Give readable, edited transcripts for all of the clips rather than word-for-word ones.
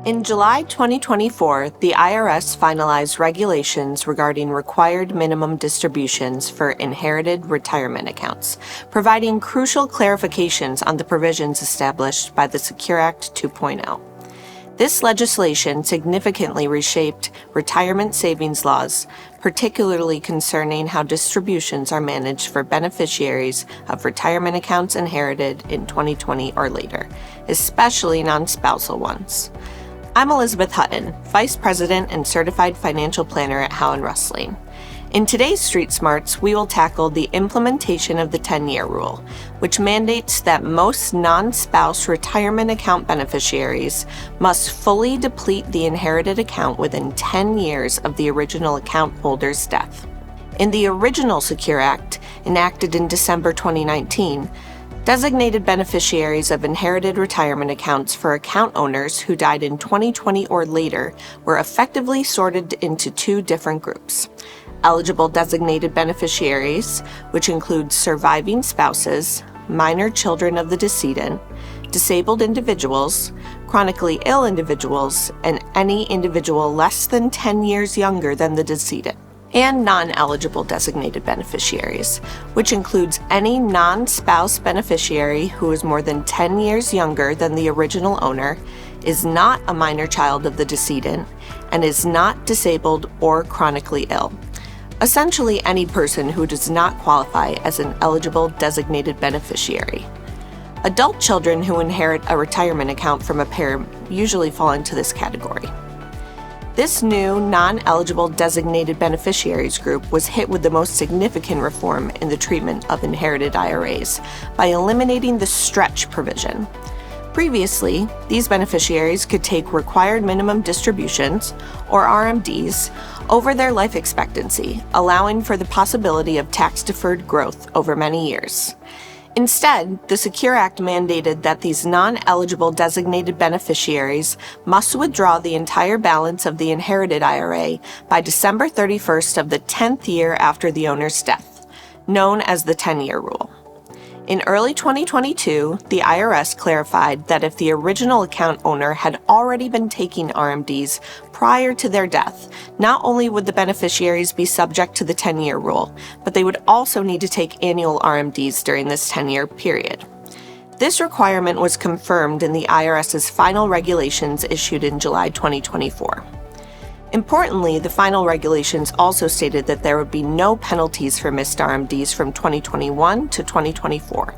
In July 2024, the IRS finalized regulations regarding required minimum distributions for inherited retirement accounts, providing crucial clarifications on the provisions established by the Secure Act 2.0. This legislation significantly reshaped retirement savings laws, particularly concerning how distributions are managed for beneficiaries of retirement accounts inherited in 2020 or later, especially non-spousal ones. I'm Elizabeth Hutton, Vice President and Certified Financial Planner at Howe Rusling. In today's Street Smarts, we will tackle the implementation of the 10-year rule, which mandates that most non-spouse retirement account beneficiaries must fully deplete the inherited account within 10 years of the original account holder's death. In the original Secure Act, enacted in December 2019, designated beneficiaries of inherited retirement accounts for account owners who died in 2020 or later were effectively sorted into two different groups: eligible designated beneficiaries, which include surviving spouses, minor children of the decedent, disabled individuals, chronically ill individuals, and any individual less than 10 years younger than the decedent, and non-eligible designated beneficiaries, which includes any non-spouse beneficiary who is more than 10 years younger than the original owner, is not a minor child of the decedent, and is not disabled or chronically ill. Essentially, any person who does not qualify as an eligible designated beneficiary. Adult children who inherit a retirement account from a parent usually fall into this category. This new non-eligible designated beneficiaries group was hit with the most significant reform in the treatment of inherited IRAs by eliminating the stretch provision. Previously, these beneficiaries could take required minimum distributions, or RMDs, over their life expectancy, allowing for the possibility of tax-deferred growth over many years. Instead, the Secure Act mandated that these non-eligible designated beneficiaries must withdraw the entire balance of the inherited IRA by December 31st of the 10th year after the owner's death, known as the 10-year rule. In early 2022, the IRS clarified that if the original account owner had already been taking RMDs prior to their death, not only would the beneficiaries be subject to the 10-year rule, but they would also need to take annual RMDs during this 10-year period. This requirement was confirmed in the IRS's final regulations issued in July 2024. Importantly, the final regulations also stated that there would be no penalties for missed RMDs from 2021 to 2024,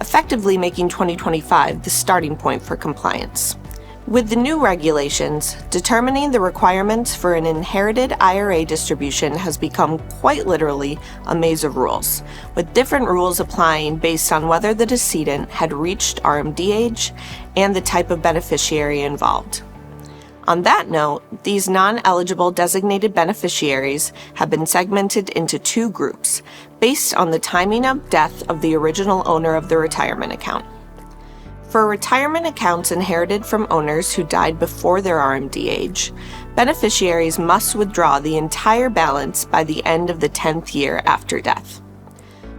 effectively making 2025 the starting point for compliance. With the new regulations, determining the requirements for an inherited IRA distribution has become quite literally a maze of rules, with different rules applying based on whether the decedent had reached RMD age and the type of beneficiary involved. On that note, these non-eligible designated beneficiaries have been segmented into two groups based on the timing of death of the original owner of the retirement account. For retirement accounts inherited from owners who died before their RMD age, beneficiaries must withdraw the entire balance by the end of the 10th year after death.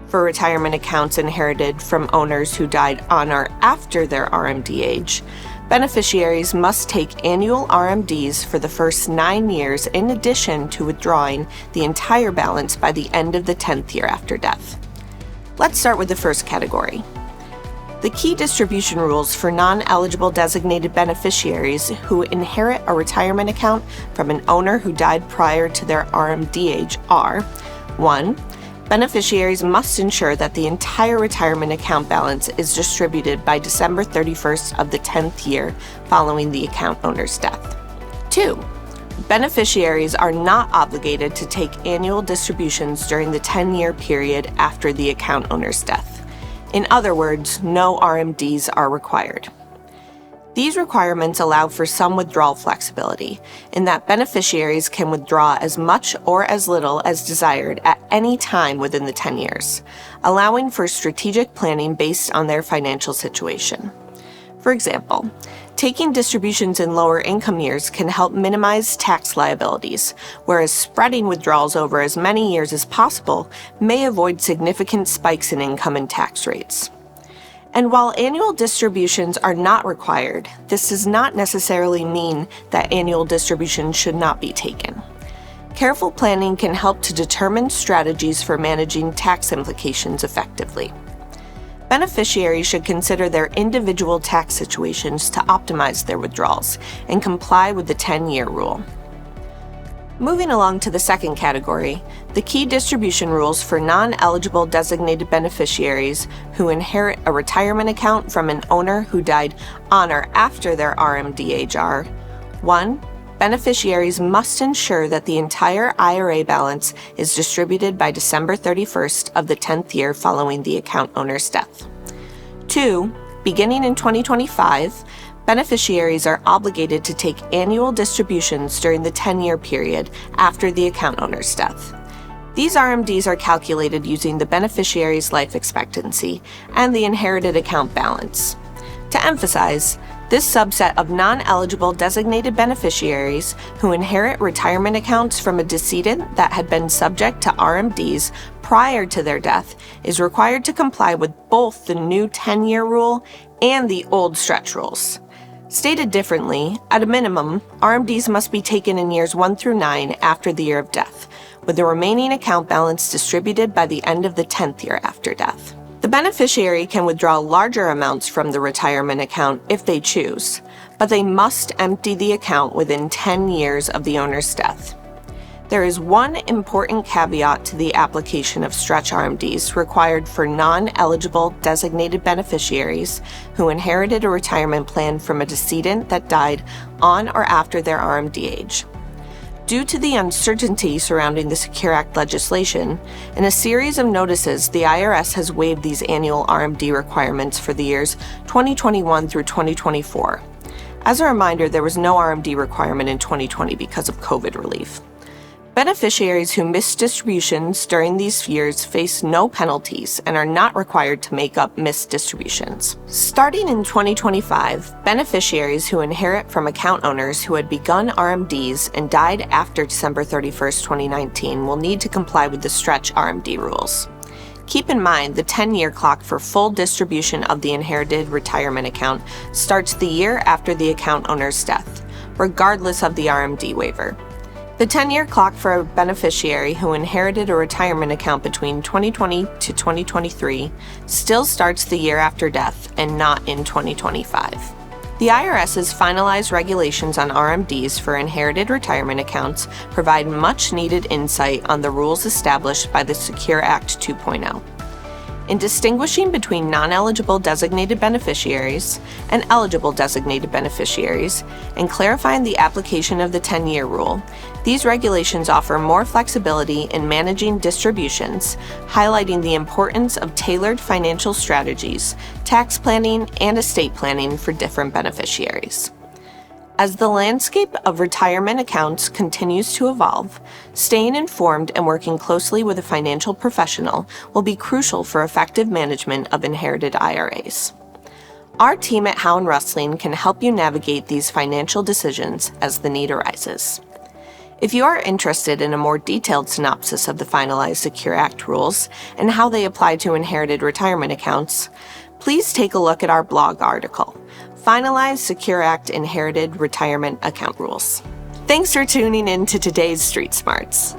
For retirement accounts inherited from owners who died on or after their RMD age, beneficiaries must take annual RMDs for the first 9 years in addition to withdrawing the entire balance by the end of the 10th year after death. Let's start with the first category. The key distribution rules for non-eligible designated beneficiaries who inherit a retirement account from an owner who died prior to their RMD age are: 1. Beneficiaries must ensure that the entire retirement account balance is distributed by December 31st of the 10th year following the account owner's death. 2. Beneficiaries are not obligated to take annual distributions during the 10-year period after the account owner's death. In other words, no RMDs are required. These requirements allow for some withdrawal flexibility, in that beneficiaries can withdraw as much or as little as desired at any time within the 10 years, allowing for strategic planning based on their financial situation. For example, taking distributions in lower income years can help minimize tax liabilities, whereas spreading withdrawals over as many years as possible may avoid significant spikes in income and tax rates. And while annual distributions are not required, this does not necessarily mean that annual distributions should not be taken. Careful planning can help to determine strategies for managing tax implications effectively. Beneficiaries should consider their individual tax situations to optimize their withdrawals and comply with the 10-year rule. Moving along to the second category, the key distribution rules for non-eligible designated beneficiaries who inherit a retirement account from an owner who died on or after their RMD age are: 1. Beneficiaries must ensure that the entire IRA balance is distributed by December 31st of the 10th year following the account owner's death. 2. Beginning in 2025, beneficiaries are obligated to take annual distributions during the 10-year period after the account owner's death. These RMDs are calculated using the beneficiary's life expectancy and the inherited account balance. To emphasize, this subset of non-eligible designated beneficiaries who inherit retirement accounts from a decedent that had been subject to RMDs prior to their death is required to comply with both the new 10-year rule and the old stretch rules. Stated differently, at a minimum, RMDs must be taken in years 1 through 9 after the year of death, with the remaining account balance distributed by the end of the 10th year after death. The beneficiary can withdraw larger amounts from the retirement account if they choose, but they must empty the account within 10 years of the owner's death. There is one important caveat to the application of stretch RMDs required for non-eligible designated beneficiaries who inherited a retirement plan from a decedent that died on or after their RMD age. Due to the uncertainty surrounding the Secure Act legislation, in a series of notices, the IRS has waived these annual RMD requirements for the years 2021 through 2024. As a reminder, there was no RMD requirement in 2020 because of COVID relief. Beneficiaries who miss distributions during these years face no penalties and are not required to make up missed distributions. Starting in 2025, beneficiaries who inherit from account owners who had begun RMDs and died after December 31st, 2019 will need to comply with the stretch RMD rules. Keep in mind the 10-year clock for full distribution of the inherited retirement account starts the year after the account owner's death, regardless of the RMD waiver. The 10-year clock for a beneficiary who inherited a retirement account between 2020 to 2023 still starts the year after death and not in 2025. The IRS's finalized regulations on RMDs for inherited retirement accounts provide much-needed insight on the rules established by the Secure Act 2.0. In distinguishing between non-eligible designated beneficiaries and eligible designated beneficiaries and clarifying the application of the 10-year rule, these regulations offer more flexibility in managing distributions, highlighting the importance of tailored financial strategies, tax planning, and estate planning for different beneficiaries. As the landscape of retirement accounts continues to evolve, staying informed and working closely with a financial professional will be crucial for effective management of inherited IRAs. Our team at Howe Rusling can help you navigate these financial decisions as the need arises. If you are interested in a more detailed synopsis of the finalized Secure Act rules and how they apply to inherited retirement accounts, please take a look at our blog article, Finalized Secure Act Inherited Retirement Account Rules. Thanks for tuning in to today's Street Smarts.